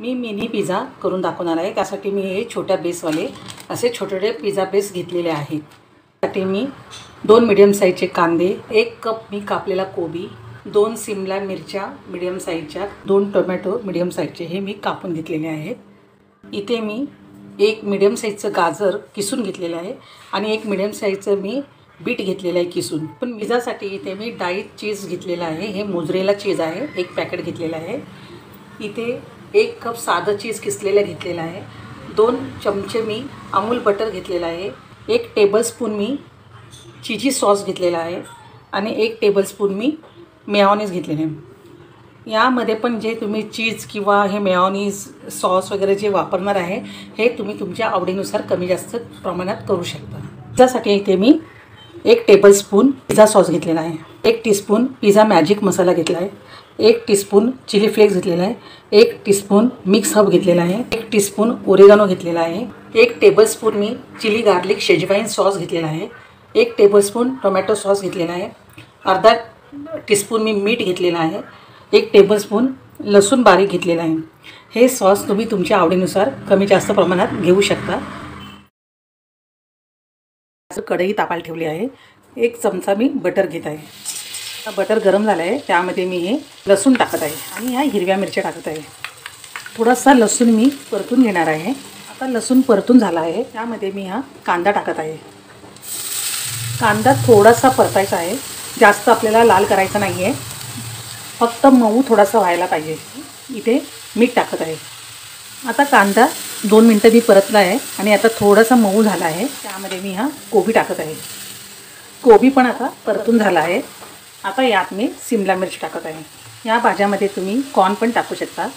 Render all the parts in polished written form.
मी mini pizza करून दाखवणार आहे। त्यासाठी मी हे छोट्या बेसवाले असे छोटे पिझ्झा बेस घेतलेले आहेत। त्यासाठी मी 2 मीडियम साईजचे कांदे, 1 कप मी कापलेला कोबी, 2 शिमला मिरच्या मीडियम साईजच्या, 2 टोमॅटो मीडियम साईजचे हे मी कापून घेतलेले आहेत। इथे मी 1 मीडियम साईजचं गाजर किसून घेतलेलं आहे आणि 1 मीडियम साईजचं मी बीट घेतलेलं आहे किसून। पण पिझ्झासाठी इथे मी डाईट चीज घेतलेलं आहे। हे मोझरेला चीज आहे, 1 पॅकेट घेतलेलं आहे। इथे 1 कप साधं चीज किसलेलं घेतलेलं आहे। 2 चमचे मी अमूल बटर घेतलेला आहे। 1 टेबलस्पून मी चिजी सॉस घेतलेला आहे आणि 1 टेबलस्पून मी मेयोनीज घेतलेले आहे। यामध्ये पण जे तुम्ही चीज किंवा हे मेयोनीज सॉस वगैरे जे वापरणार आहे हे तुम्ही तुमच्या आवडीनुसार कमी जास्त प्रमाणात करू शकता। त्यासाठी इथे मी 1 टेबलस्पून पिझ्झा सॉस घेतलेला आहे, 1 टीस्पून पिझ्झा मॅजिक मसाला घेतला आहे, 1 टीस्पून चिली फ्लेक्स घेतलेला आहे, 1 टीस्पून मिक्स हब घेतलेला आहे, 1 टीस्पून ओरेगानो घेतलेला आहे, 1 टेबलस्पून मी चिली गार्लिक शेजवान सॉस घेतलेला आहे, 1 टेबलस्पून टोमॅटो सॉस घेतलेला आहे, अर्धा टीस्पून मी मीठ घेतलेला आहे, 1 टेबलस्पून लसूण बारीक घेतलेला आहे। हे सॉस तुम्ही तुमच्या आवडीनुसार कमी जास्त प्रमाणात घेऊ शकता। कढई तापायला ठेवली आहे। 1 चमचा मी बटर घेत आहे। आता बटर गरम झालं आहे, त्यामध्ये मी हे लसूण टाकत आहे आणि ह्या हिरव्या मिरच्या टाकत आहे। थोडासा लसूण मी परतून घेणार आहे। आता लसूण परतून झाला आहे, त्यामध्ये मी हा कांदा टाकत आहे। कांदा थोडासा परतायचा आहे, जास्त आपल्याला लाल करायचा नाही आहे, फक्त मऊ थोडासा व्हायला पाहिजे। इथे मीठ टाकत आहे। आता कांदा 2 मिनटं मी परतला आहे आणि आता थोडासा मऊ झाला आहे, त्यामध्ये मी हा कोबी टाकत आहे। कोबी पण आता परतून झाला आहे। आता यात मी शिमला मिरची टाकत आहे। या भाज्यामध्ये तुम्ही कॉर्न पण टाकू शकता,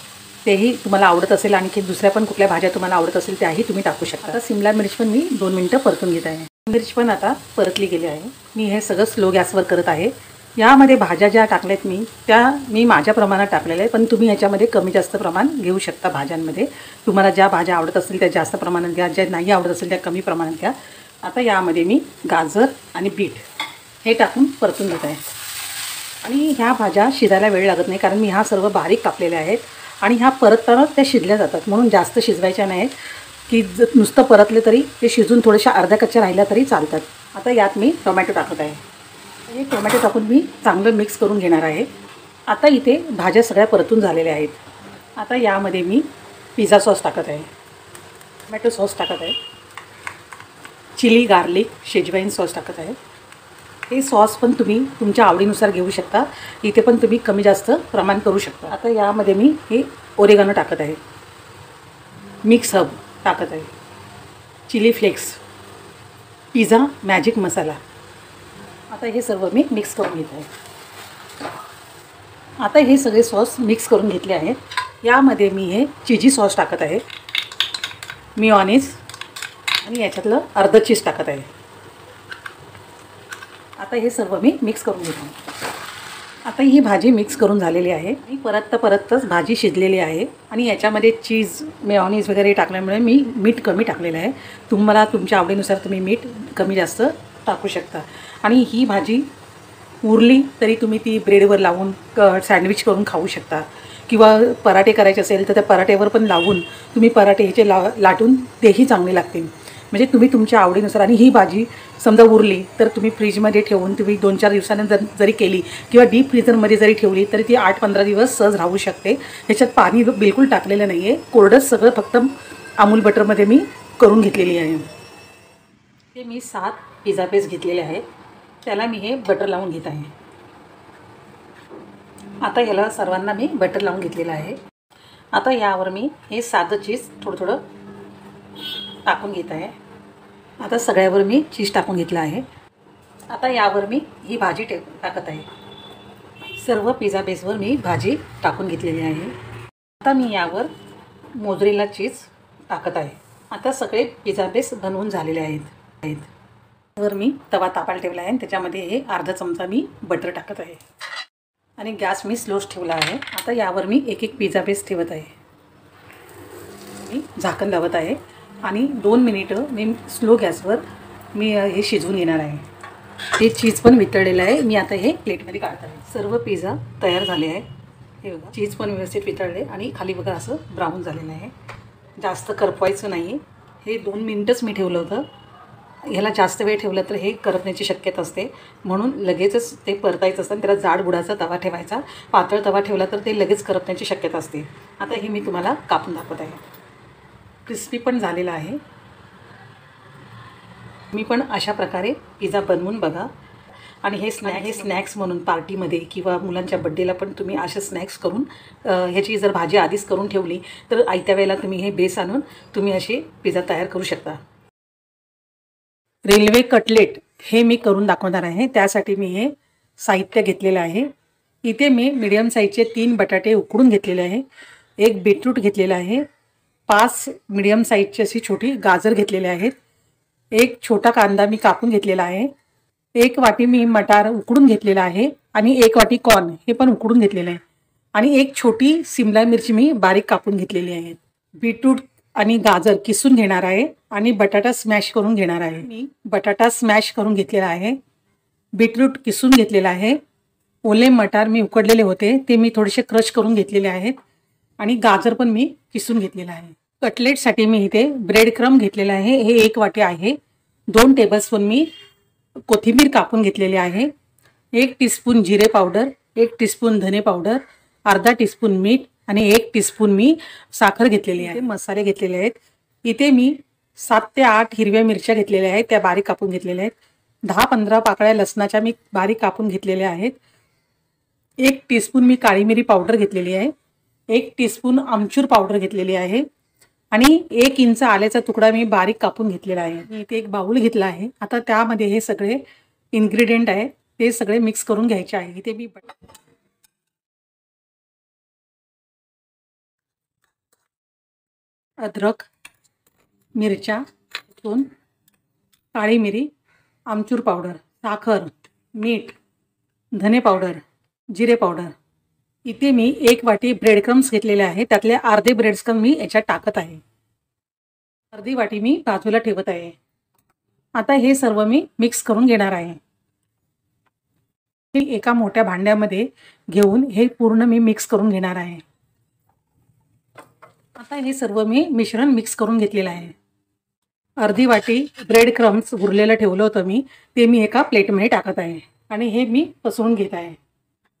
तेही तुम्हाला आवडत असेल, आणखी दुसऱ्या पण कुठल्या भाज्या तुम्हाला आवडत असेल त्याही तुम्ही टाकू शकता। आता शिमला मिरची पण मी 2 मिनटं परतून घेत आहे। मिरची पण आता परतली गेली आहे। मी हे सगळं स्लो गॅसवर करत आहे। यामध्ये भाज्या ज्या टाकल्यात त्या मी माझ्या प्रमाणात टाकलेल्या आहे, पण तुम्ही ह्याच्यामध्ये कमी जास्त प्रमाण घेऊ शकता। भाज्यांमध्ये तुम्हाला ज्या भाज्या आवडत असतील त्या जास्त प्रमाणात घ्या, ज्या नाही आवडत असेल त्या कमी प्रमाणात घ्या। आता यामध्ये मी गाजर आणि बीट हे टाकून परतून घेत आहे आणि ह्या भाज्या शिजायला वेळ लागत नाही, कारण मी ह्या सर्व बारीक कापलेल्या आहेत आणि ह्या परतताना त्या शिजल्या जातात, म्हणून जास्त शिजवायच्या नाहीत की नुसतं परतले तरी ते शिजून थोड्याशा अर्ध्या कच्च्या राहिल्या तरी चालतात। आता यात मी टोमॅटो टाकत आहे। हे टोमॅटो टाकून मी चांगलं मिक्स करून घेणार आहे। आता इथे भाज्या सगळ्या परतून झालेल्या आहेत। आता यामध्ये मी पिझ्झा सॉस टाकत आहे, टोमॅटो सॉस टाकत आहे, चिली गार्लिक शेजवान सॉस टाकत आहे। हे सॉस पण तुम्ही तुमच्या आवडीनुसार घेऊ शकता, इथे पण तुम्ही कमी जास्त प्रमाण करू शकता। आता यामध्ये मी हे ओरेगानो टाकत आहे, मिक्स हब टाकत आहे, चिली फ्लेक्स, पिझ्झा मॅजिक मसाला। आता हे सर्व मी मिक्स करून घेत आहे। आता हे सगळे सॉस मिक्स करून घेतले आहेत। यामध्ये मी हे चिजी सॉस टाकत आहे, मेयोनीज आणि याच्यातलं अर्ध चीज टाकत आहे। आता हे सर्व मी मिक्स करून घेतो। आता ही भाजी मिक्स करून झालेली आहे आणि परतच भाजी शिजलेली आहे आणि याच्यामध्ये चीज मेयोनीज वगैरे टाकल्यामुळे मी मीठ कमी टाकलेलं आहे। तुम्हाला तुमच्या आवडीनुसार तुम्ही मीठ कमी जास्त टाकू शकता। आणि ही भाजी उरली तरी तुम्ही ती ब्रेडवर लावून सँडविच करून खाऊ शकता, किंवा पराठे करायचे असेल तर त्या पराठेवर पण लावून तुम्ही पराठे ह्याचे लाटून तेही चांगले लागतील। म्हणजे तुम्ही तुमच्या आवडीनुसार। आणि ही भाजी समजा उरली तर तुम्ही फ्रीजमध्ये ठेवून तुम्ही 2-4 दिवसांनी जरी केली किंवा डीप फ्रीझरमध्ये जरी ठेवली तरी ती 8-15 दिवस सहज राहू शकते। ह्याच्यात पाणी बिलकुल टाकलेलं नाही आहे, कोरडंच सगळं फक्त अमूल बटरमध्ये मी करून घेतलेली आहे। ते मी 7 पिझ्झा बेस घेतलेले आहेत, त्याला मी हे बटर लावून घेत आहे। आता याला सर्वांना मी बटर लावून घेतलेलं आहे। आता यावर मी हे साधं चीज थोडं टाकून घेत आहे। आता सगळ्यावर मी चीज टाकून घेतलं आहे। आता यावर मी ही भाजी टाकत आहे। सर्व पिझ्झा बेसवर मी भाजी टाकून घेतलेली आहे। आता मी यावर मोझरेला चीज टाकत आहे। आता सगळे पिझ्झा बेस बनवून झालेले आहेत। वर मी तवा तापायला ठेवला आहे आणि त्याच्यामध्ये हे अर्धा चमचा मी बटर टाकत आहे आणि गॅस मी स्लोच ठेवला आहे। आता यावर मी एक पिझ्झा बेस ठेवत आहे। मी झाकण लावत आहे आणि 2 मिनिटं मी स्लो गॅसवर मी हे शिजवून घेणार आहे। हे चीज पण वितळलेलं आहे। मी आता हे प्लेटमध्ये काढत आहे। सर्व पिझ्झा तयार झाले आहे। हे बघा चीज पण व्यवस्थित वितळले आणि खाली बघा असं ब्राऊन झालेलं आहे. जास्त करपवायचं नाही. हे 2 मिनिटच मी ठेवलं होतं. ह्याला जास्त वेळ ठेवलं तर हे करपण्याची शक्यता असते, म्हणून लगेचच ते परतायचं असतं. त्याला जाड बुडाचा तवा ठेवायचा. पातळ तवा ठेवला तर ते लगेच करपण्याची शक्यता असते. आता हे मी तुम्हाला कापून दाखवत आहे. क्रिस्पी पण झालेला आहे. मी पण अशा प्रकारे पिझ्झा बनवून बघा. आणि हे स्नॅक्स म्हणून पार्टीमध्ये किंवा मुलांच्या बड्डेला पण तुम्ही असे स्नॅक्स करून ह्याची जर भाजी आधीच करून ठेवली तर आयत्या वेळेला तुम्ही हे बेस आणून तुम्ही असे पिझ्झा तयार करू शकता. रेल्वे कटलेट हे मी करून दाखवणार आहे. त्यासाठी मी हे साहित्य घेतलेलं आहे. इथे मी मीडियम साईजचे 3 बटाटे उकडून घेतलेले आहे. 1 बीटरूट घेतलेला आहे. 5 मीडियम साईजची अशी छोटी गाजर घेतलेले आहेत. 1 छोटा कांदा मी कापून घेतलेला आहे. 1 वाटी मी मटार उकडून घेतलेला आहे आणि 1 वाटी कॉर्न हे पण उकडून घेतलेलं आहे. आणि 1 छोटी सिमला मिरची मी बारीक कापून घेतलेली आहे. बीटरूट आणि गाजर किसून घेणार आहे आणि बटाटा स्मॅश करून घेणार आहे. मी बटाटा स्मॅश करून घेतलेला आहे. बीटरूट किसून घेतलेला आहे. ओले मटार मी उकडलेले होते ते मी थोडेसे क्रश करून घेतलेले आहेत आणि गाजर पण मी किसून घेतलेला आहे. कटलेटसाठी मी इथे ब्रेड क्रम्ब घेतलेला आहे. हे 1 वाटी आहे. 2 टेबलस्पून मी कोथिंबीर कापून घेतलेली आहे. 1 टीस्पून जिरे पावडर, 1 टीस्पून धने पावडर, अर्धा टीस्पून मीठ आणि 1 टीस्पून मी साखर घेतलेली आहे. मसाले घेतलेले आहेत. इथे मी 7 ते 8 हिरव्या मिरच्या घेतलेल्या आहेत, त्या बारीक कापून घेतलेल्या आहेत. 10-15 पाकळ्या लसणाच्या मी बारीक कापून घेतलेल्या आहेत. 1 टीस्पून मी काळी मिरी पावडर घेतलेली आहे. 1 टीस्पून आमचूर पावडर घेतलेली आहे आणि 1 इंच आल्याचा तुकडा मी बारीक कापून घेतलेला आहे. मी इथे एक बाउल घेतला आहे. आता त्यामध्ये हे सगळे इन्ग्रेडियंट आहे ते सगळे मिक्स करून घ्यायचे आहे. इथे मी अद्रक, मिरच्या, काळी मिरी, आमचूर पावडर, साखर, मीठ, धने पावडर, जिरे पावडर. इथे मी 1 वाटी ब्रेड क्रम्स घेतलेले आहे. त्यातले अर्धे ब्रेड क्रम्स मी याच्यात टाकत आहे. अर्धी वाटी मी बाजूला ठेवत आहे. आता हे सर्व मी मिक्स करून घेणार आहे. हे एका मोठ्या भांड्यामध्ये घेऊन हे पूर्ण मी मिक्स करून घेणार आहे. आता हे सर्व मी मिश्रण मिक्स करून घेतलेलं आहे. अर्धी वाटी ब्रेड क्रम्स उरलेलं ठेवलं होतं मी, ते मी एका प्लेटमध्ये टाकत आहे आणि हे मी पसरून घेत आहे.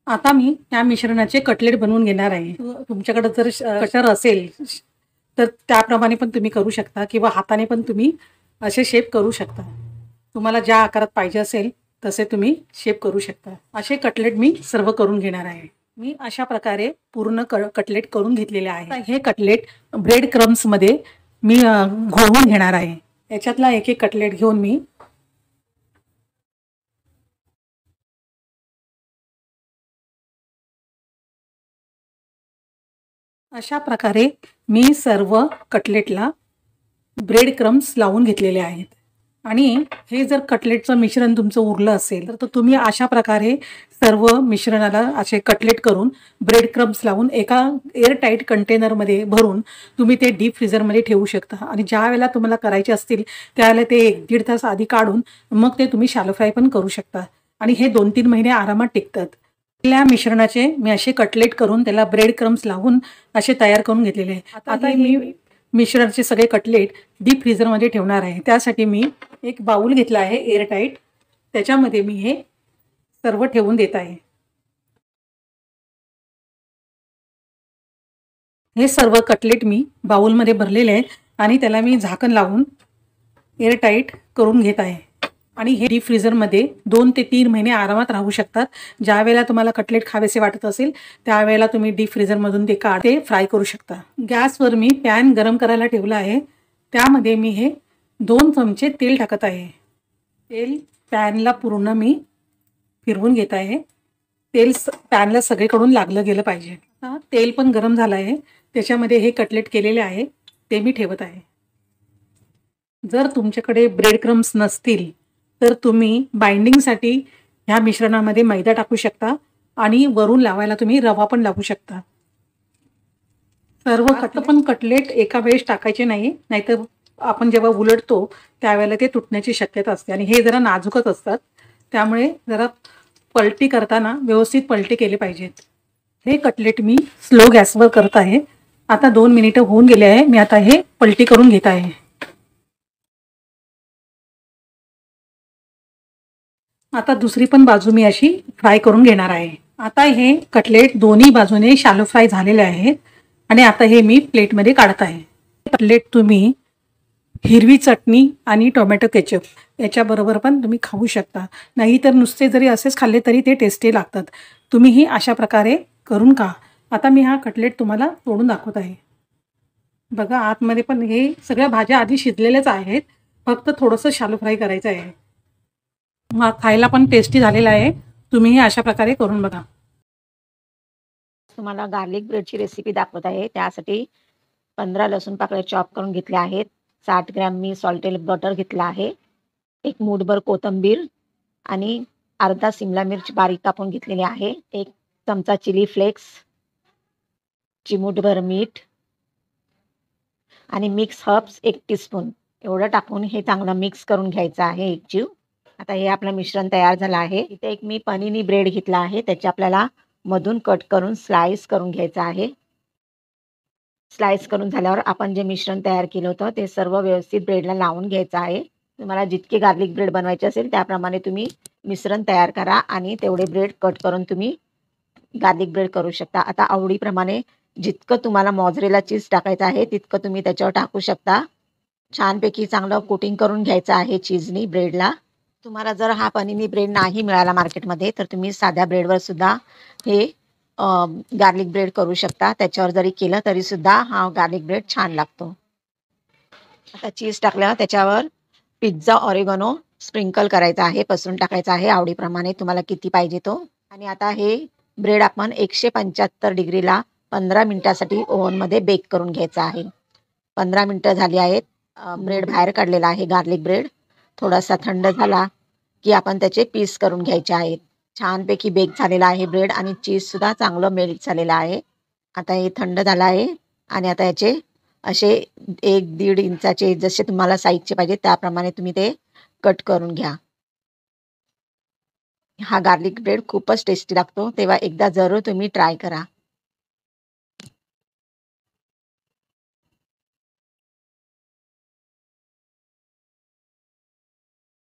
आता मी या मिश्रणाचे कटलेट बनवून घेणार आहे. तुमच्याकडे जर कटर असेल तर त्याप्रमाणे पण तुम्ही करू शकता किंवा हाताने पण तुम्ही असे शेप करू शकता. तुम्हाला ज्या आकारात पाहिजे असेल तसे तुम्ही शेप करू शकता. असे कटलेट मी सर्व करून घेणार आहे. मी अशा प्रकारे पूर्ण कटलेट करून घेतलेले आहे. हे कटलेट ब्रेड क्रम्समध्ये मी घोळवून घेणार आहे. याच्यातला एक कटलेट घेऊन मी अशा प्रकारे सर्व कटलेटला ब्रेड क्रम्स लावून घेतलेले आहेत. आणि हे जर कटलेटचं मिश्रण तुमचं उरलं असेल तर तुम्ही अशा प्रकारे सर्व मिश्रणाला असे कटलेट करून ब्रेड क्रम्स लावून एका एअरटाईट कंटेनरमध्ये भरून तुम्ही ते डीप फ्रीझरमध्ये ठेवू शकता. आणि ज्या वेळेला तुम्हाला करायचे असतील त्यावेळेला ते 1-1.5 तास आधी काढून मग ते तुम्ही शॅलो फ्राय पण करू शकता. आणि हे 2-3 महिने आरामात टिकतात. या मिश्रणाचे मी असे कटलेट करून त्याला ब्रेड क्रम्स लावून असे तयार करून घेतलेले आहे. आता मी मिश्रणाचे सगळे कटलेट डीप फ्रीझरमध्ये ठेवणार आहे. त्यासाठी मी एक बाउल घेतला आहे एअरटाईट, त्याच्यामध्ये मी हे सर्व ठेवून देत आहे. हे सर्व कटलेट मी बाउलमध्ये भरलेले आहेत आणि त्याला मी झाकण लावून एअरटाईट करून घेत आहे. आणि हे डीप फ्रीझरमध्ये 2 ते 3 महिने आरामात राहू शकतात. ज्या वेळेला तुम्हाला कटलेट खावेसे वाटत असेल त्यावेळेला तुम्ही डीप फ्रीझरमधून ते फ्राय करू शकता. गॅसवर मी पॅन गरम करायला ठेवला आहे. त्यामध्ये मी हे 2 चमचे तेल टाकत आहे. तेल पॅनला पूर्ण मी फिरवून घेत आहे. तेल पॅनला सगळीकडून लागलं गेलं पाहिजे. तेल पण गरम झालं आहे. त्याच्यामध्ये हे कटलेट केलेले आहे ते मी ठेवत आहे. जर तुमच्याकडे ब्रेड क्रम्स नसतील तर तुम्ही बाइंडिंगसाठी ह्या मिश्रणामध्ये मैदा टाकू शकता आणि वरून लावायला तुम्ही रवा पण लावू शकता. सर्व कटलेट एका वेळेस टाकायचे नाही, नाहीतर आपण जेव्हा उलटतो त्यावेळेला ते तुटण्याची शक्यता असते. आणि हे जरा नाजूकच असतात, त्यामुळे जरा पलटी करताना व्यवस्थित पलटी केली पाहिजेत. हे कटलेट मी स्लो गॅसवर करत आहे. आता 2 मिनिटं होऊन गेले आहे. मी आता हे पलटी करून घेत आहे. आता दुसरी पण बाजू मी अशी फ्राय करून घेणार आहे. आता हे कटलेट दोन्ही बाजूने शॅलो फ्राय झालेले आहेत आणि आता हे मी प्लेटमध्ये काढत आहे. कटलेट तुम्ही हिरवी चटणी आणि टोमॅटो केचप याच्याबरोबर पण तुम्ही खाऊ शकता. नाहीतर नुसते जरी असेच खाल्ले तरी ते टेस्टी लागतात. तुम्हीही अशा प्रकारे करून खा. आता मी हा कटलेट तुम्हाला तोडून दाखवत आहे. बघा आतमध्ये पण हे सगळ्या भाज्या आधी शिजलेल्याच आहेत. फक्त थोडंसं शॅलो फ्राय करायचं आहे. मग खायला पण टेस्टी झालेला आहे. तुम्हीही अशा प्रकारे करून बघा. तुम्हाला गार्लिक ब्रेडची रेसिपी दाखवत आहे. त्यासाठी 15 लसूण पाकळ्या चॉप करून घेतल्या आहेत. 60 ग्रॅम मी सॉल्टेड बटर घेतलं आहे. एक मूठभर कोथिंबीर आणि अर्धा सिमला मिर्च बारीक कापून घेतलेली आहे. एक चमचा चिली फ्लेक्स, चिमूटभर मीठ आणि मिक्स हर्ब्स 1 टीस्पून एवढं टाकून हे चांगलं मिक्स करून घ्यायचं आहे एकजीव. आता हे आपलं मिश्रण तयार झालं आहे. इथे एक मी पनीनी ब्रेड घेतला आहे. त्याचे आपल्याला मधून कट करून स्लाइस करून घ्यायचं आहे. स्लाइस करून झाल्यावर आपण जे मिश्रण तयार केलं होतं ते सर्व व्यवस्थित ब्रेडला लावून घ्यायचं आहे. तुम्हाला जितके गार्लिक ब्रेड बनवायचे असेल त्याप्रमाणे तुम्ही मिश्रण तयार करा आणि तेवढे ब्रेड कट करून तुम्ही गार्लिक ब्रेड करू शकता. आता आवडीप्रमाणे जितकं तुम्हाला मॉझरेला चीज टाकायचं आहे तितकं तुम्ही त्याच्यावर टाकू शकता. छानपैकी चांगलं कोटिंग करून घ्यायचं आहे चीजनी ब्रेडला. तुम्हाला जर हा पनीनी ब्रेड नाही मिळाला मार्केटमध्ये तर तुम्ही साध्या ब्रेडवर सुद्धा हे गार्लिक ब्रेड करू शकता. त्याच्यावर जरी केलं तरी सुद्धा हा गार्लिक ब्रेड छान लागतो. आता चीज टाकल्यावर त्याच्यावर पिझ्झा ऑरिगॅनो स्प्रिंकल करायचा आहे, पसरून टाकायचा आहे आवडीप्रमाणे तुम्हाला किती पाहिजे तो. आणि आता हे ब्रेड आपण 175 डिग्रीला 15 मिनिटासाठी ओव्हनमध्ये बेक करून घ्यायचं आहे. 15 मिनिटं झाली आहेत. ब्रेड बाहेर काढलेला आहे गार्लिक ब्रेड. थोडासा थंड झाला की आपण त्याचे पीस करून घ्यायचे आहेत. छानपैकी बेक झालेला आहे ब्रेड आणि चीजसुद्धा चांगलं मेल्ट झालेलं आहे. आता हे थंड झालं आहे आणि आता याचे असे 1-1.5 इंचाचे जसे तुम्हाला साईजचे पाहिजे त्याप्रमाणे तुम्ही ते कट करून घ्या. हा गार्लिक ब्रेड खूपच टेस्टी लागतो. तेव्हा एकदा जरूर तुम्ही ट्राय करा.